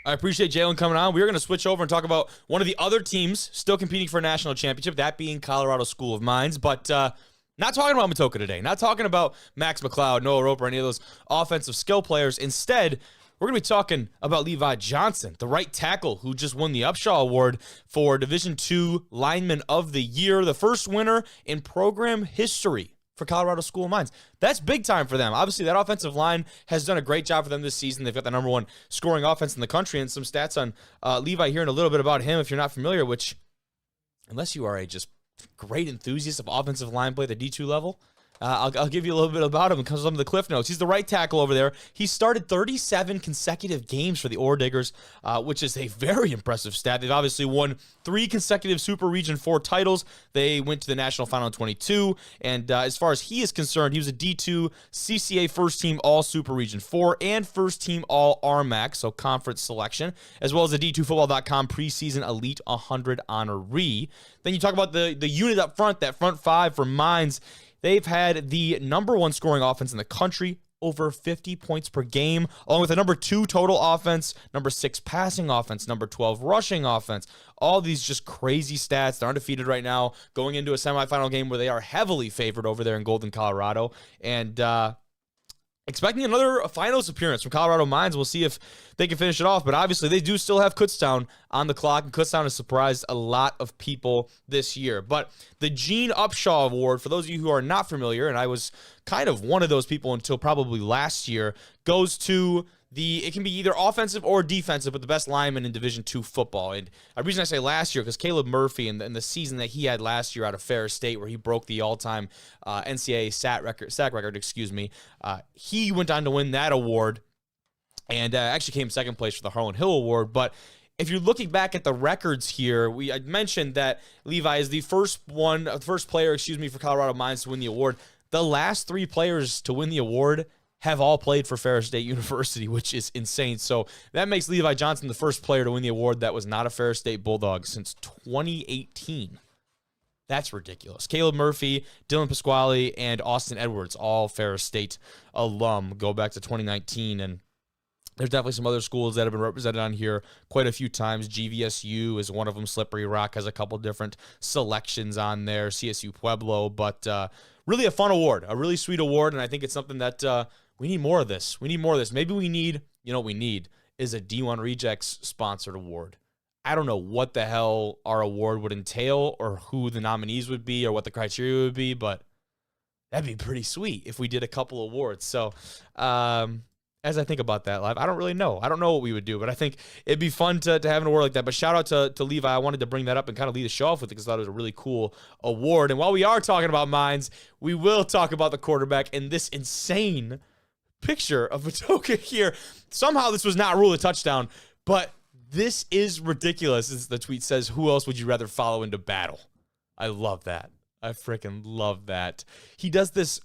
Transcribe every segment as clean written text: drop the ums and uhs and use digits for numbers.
I appreciate Jalen coming on. We're going to switch over and talk about one of the other teams still competing for a national championship, that being Colorado School of Mines. But not talking about Matoka today. Not talking about Max McLeod, Noah Roper, any of those offensive skill players. Instead, we're going to be talking about Levi Johnson, the right tackle who just won the Upshaw Award for Division II Lineman of the Year, the first winner in program history for Colorado School of Mines. That's big time for them. Obviously, that offensive line has done a great job for them this season. They've got the number one scoring offense in the country, and some stats on Levi here and a little bit about him if you're not familiar, which, unless you are a just great enthusiast of offensive line play at the D2 level, I'll give you a little bit about him and some of the cliff notes. He's the right tackle over there. He started 37 consecutive games for the Ore Diggers, which is a very impressive stat. They've obviously won 3 consecutive Super Region 4 titles. They went to the national final in 22, and as far as he is concerned, he was a D2 CCA First Team All Super Region 4 and First Team All RMAC, so conference selection, as well as a D2Football.com preseason Elite 100 honoree. Then you talk about the unit up front, that front five for Mines. They've had the number one scoring offense in the country, over 50 points per game, along with the number 2 total offense, number 6 passing offense, number 12 rushing offense. All these just crazy stats. They're undefeated right now, going into a semifinal game where they are heavily favored over there in Golden, Colorado. And expecting another finals appearance from Colorado Mines. We'll see if they can finish it off. But obviously, they do still have Kutztown on the clock, and Kutztown has surprised a lot of people this year. But the Gene Upshaw Award, for those of you who are not familiar, and I was kind of one of those people until probably last year, goes to it can be either offensive or defensive, but the best lineman in Division II football. And the reason I say last year, because Caleb Murphy and the season that he had last year out of Ferris State, where he broke the all-time NCAA sack record, he went on to win that award and actually came second place for the Harlan Hill Award. But if you're looking back at the records here, I mentioned that Levi is the first player for Colorado Mines to win the award. The last 3 players to win the award have all played for Ferris State University, which is insane. So that makes Levi Johnson the first player to win the award that was not a Ferris State Bulldog since 2018. That's ridiculous. Caleb Murphy, Dylan Pasquale, and Austin Edwards, all Ferris State alum, go back to 2019. And there's definitely some other schools that have been represented on here quite a few times. GVSU is one of them. Slippery Rock has a couple different selections on there. CSU Pueblo. But really a fun award, a really sweet award, and I think it's something that we need more of this. Maybe we need, what we need is a D1 Rejects sponsored award. I don't know what the hell our award would entail or who the nominees would be or what the criteria would be, but that'd be pretty sweet if we did a couple awards. So, as I think about that live, I don't really know. I don't know what we would do, but I think it'd be fun to have an award like that. But shout out to Levi. I wanted to bring that up and kind of lead the show off with it because I thought it was a really cool award. And while we are talking about Mines, we will talk about the quarterback and this insane picture of Matoka here. Somehow this was not ruled a touchdown, but this is ridiculous. As the tweet says, who else would you rather follow into battle? I love that. I freaking love that. He does this,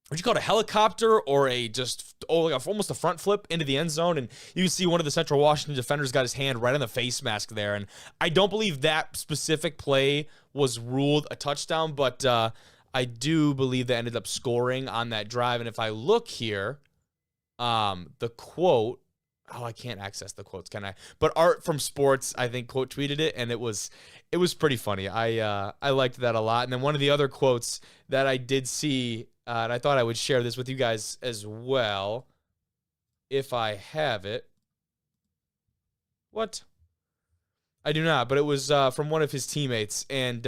what you call it, a helicopter or almost a front flip into the end zone, and you can see one of the Central Washington defenders got his hand right on the face mask there, and I don't believe that specific play was ruled a touchdown, but I do believe they ended up scoring on that drive. And if I look here, the quote, I can't access the quotes, can I? But Art from Sports, I think, quote tweeted it, and it was pretty funny. I liked that a lot. And then one of the other quotes that I did see, and I thought I would share this with you guys as well, if I have it. What? I do not, but it was from one of his teammates, and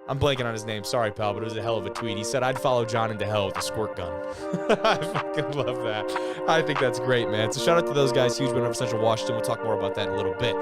I'm blanking on his name. Sorry, pal, but it was a hell of a tweet. He said, "I'd follow John into hell with a squirt gun." I fucking love that. I think that's great, man. So shout out to those guys. Huge win over Central Washington. We'll talk more about that in a little bit.